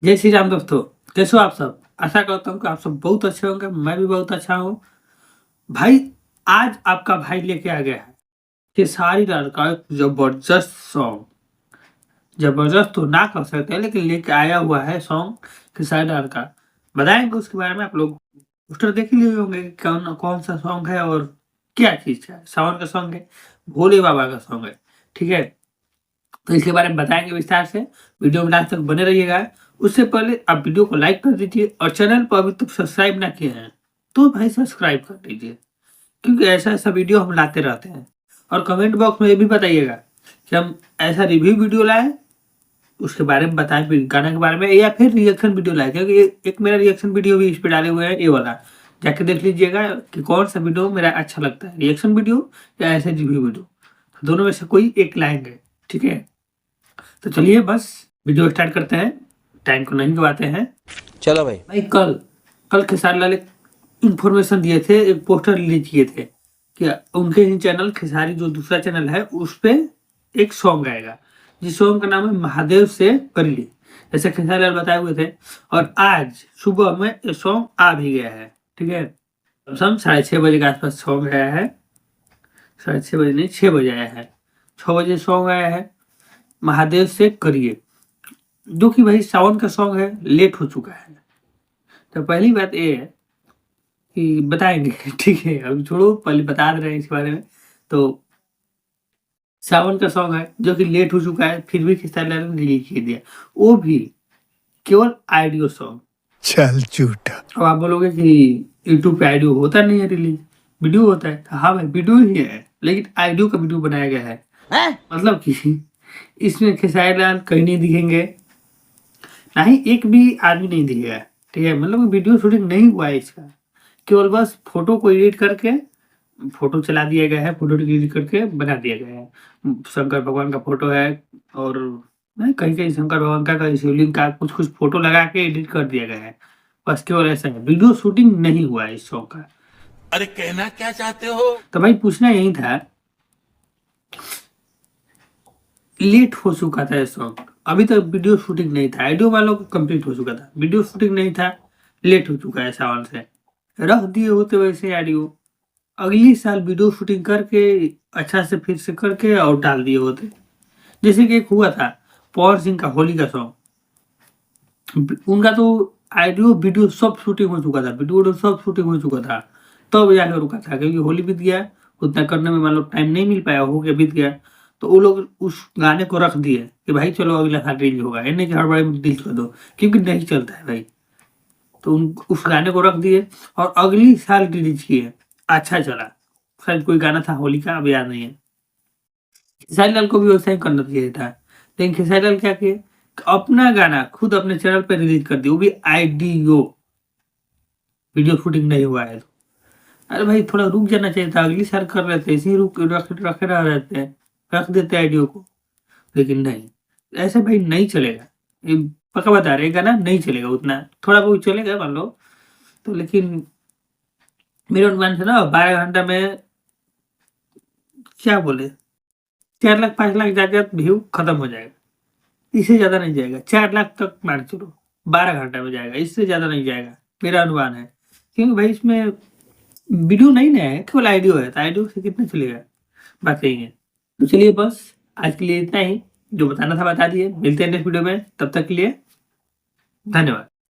जय श्री राम दोस्तों, कैसे हो आप सब? आशा करता हूँ कि आप सब बहुत अच्छे होंगे, मैं भी बहुत अच्छा हूँ। भाई, आज आपका भाई लेके आ गया है खेसारी लाल का एक जबरदस्त सॉन्ग। जबरदस्त तो ना कह सकते लेकिन लेके आया हुआ है सॉन्ग खेसारी लाल का। बताएँगे उसके बारे में। आप लोग पोस्टर देख ही लिए होंगे कि कौन कौन सा सॉन्ग है और क्या चीज़ है। सावन का सॉन्ग है, भोले बाबा का सॉन्ग है, ठीक है? तो इसके बारे में बताएँगे विस्तार से। वीडियो में लास्ट तक बने रहिएगा। उससे पहले आप वीडियो को लाइक कर दीजिए और चैनल को अभी तक सब्सक्राइब ना किए हैं, तो भाई सब्सक्राइब कर दीजिए, क्योंकि ऐसा-ऐसा वीडियो हम लाते रहते हैं। और कमेंट बॉक्स में ये भी बताइएगा कि हम ऐसा रिव्यू वीडियो लाएँ, उसके बारे में बताएँ फिर गाने के बारे में, या फिर रिएक्शन वीडियो लाएँ, क्योंकि एक मेरा रिएक्शन वीडियो भी इस पे डाले हुए हैं, ये वाला। जाके देख लीजिएगा कि कौन-सा वीडियो मेरा अच्छा लगता है, रिएक्शन वीडियो या ऐसे रिव्यू वीडियो। दोनों में से कोई एक लाएँगे, ठीक है? तो चलिए बस वीडियो स्टार्ट करते हैं, टाइम को नहीं गवाते हैं। चलो भाई। भाई कल खेसारी लाल एक इन्फॉर्मेशन दिए थे, एक पोस्टर रिलीज किए थे कि उनके ही चैनल खेसारी जो दूसरा चैनल है उस पे एक सॉन्ग आएगा, जिस सॉन्ग का नाम है महादेव से कर ली, जैसे खेसारी लाल बताए हुए थे। और आज सुबह में ये सॉन्ग आ भी गया है, ठीक है? शाम 6:30 बजे के आसपास सॉन्ग आया है। 6:30 बजे नहीं, 6 बजे आया है। 6 बजे सॉन्ग आया है, महादेव से करिए, जो कि भाई सावन का सॉन्ग है, लेट हो चुका है। तो पहली बात ये है कि बताएँगे ठीक है, अभी छोड़ो, पहले बता दे रहे हैं इसके बारे में। तो सावन का सॉन्ग है जो कि लेट हो चुका है, फिर भी खेसारी लाल ने रिलीज़ कर दिया। वो भी केवल ऑडियो सॉन्ग। चल झूठा। अब आप बोलोगे कि यूट्यूब पे ऑडियो होता नहीं है रिलीज़, वीडियो होता है। तो हाँ भाई, वीडियो ही है, लेकिन ऑडियो का वीडियो बनाया गया है। मतलब कि इसमें खेसारी लाल कहीं नहीं दिखेंगे, ना ही एक भी आदमी नहीं दिखेगा, ठीक है? मतलब वीडियो शूटिंग नहीं हुआ है इसका, केवल बस फ़ोटो को एडिट करके फ़ोटो चला दिया गया है, फ़ोटो एडिट करके बना दिया गया है। शंकर भगवान का फ़ोटो है और नहीं, कहीं-कहीं शंकर भगवान का, कहीं शिवलिंग का, कुछ-कुछ फ़ोटो लगा के एडिट कर दिया गया है। बस केवल ऐसा है, वीडियो शूटिंग नहीं हुआ है इस सॉन्ग का। अरे कहना क्या चाहते हो? तो भाई पूछना यही था, लेट हो चुका था ये सॉन्ग, अभी तक वीडियो शूटिंग नहीं था, ऑडियो वालों को कंप्लीट हो चुका था, वीडियो शूटिंग नहीं था, लेट हो चुका है सावन से। रख दिए होते वैसे ऑडियो, अगली साल वीडियो शूटिंग करके अच्छा से फिर से करके और डाल दिए होते। जैसे कि एक हुआ था पवन सिंह का होली का सॉन्ग, उनका तो ऑडियो वीडियो सब शूटिंग हो चुका था, वीडियो सब शूटिंग हो चुका था, तब जाकर रुका था, क्योंकि होली बीत गया, उतना करने में मतलब टाइम नहीं मिल पाया, हो गया बीत गया। तो वो लोग उस गाने को रख दिए कि भाई चलो अगला साल रिलीज होगा, ये नहीं कि हड़बड़ी में डिलीट कर दो, क्योंकि नहीं चलता है भाई। तो उस गाने को रख दिए और अगली साल रिलीज किए, अच्छा चला। शायद कोई गाना था होली का, अब याद नहीं है। खेसारी लाल को भी वैसा ही करना चाहिए था, लेकिन खेसारी लाल क्या किए, अपना गाना खुद अपने चैनल पे रिलीज कर दिया, वो भी ऑडियो, वीडियो शूटिंग नहीं हुआ है। अरे भाई थोड़ा रुक जाना चाहिए था, अगली साल कर रहे थे, ऐसे ही रुक रखे रह रहते हैं, रख देते ऑडियो को, लेकिन नहीं, ऐसे भाई नहीं चलेगा। ये पक्का बता रहे, गाना नहीं चलेगा उतना, थोड़ा बहुत चलेगा मान लो तो, लेकिन मेरे अनुमान से ना 12 घंटा में क्या बोले, 4 लाख 5 लाख जाकर व्यू खत्म हो जाएगा, इससे ज़्यादा नहीं जाएगा। 4 लाख तक मान के चलो, 12 घंटा में जाएगा, इससे ज़्यादा नहीं जाएगा, मेरा अनुमान है। क्योंकि भाई इसमें वीडियो नहीं ना है, केवल ऑडियो है, तो ऑडियो से कितना चलेगा, बात यही है। तो चलिए बस आज के लिए इतना ही, जो बताना था बता दिए। मिलते हैं नेक्स्ट वीडियो में, तब तक के लिए धन्यवाद।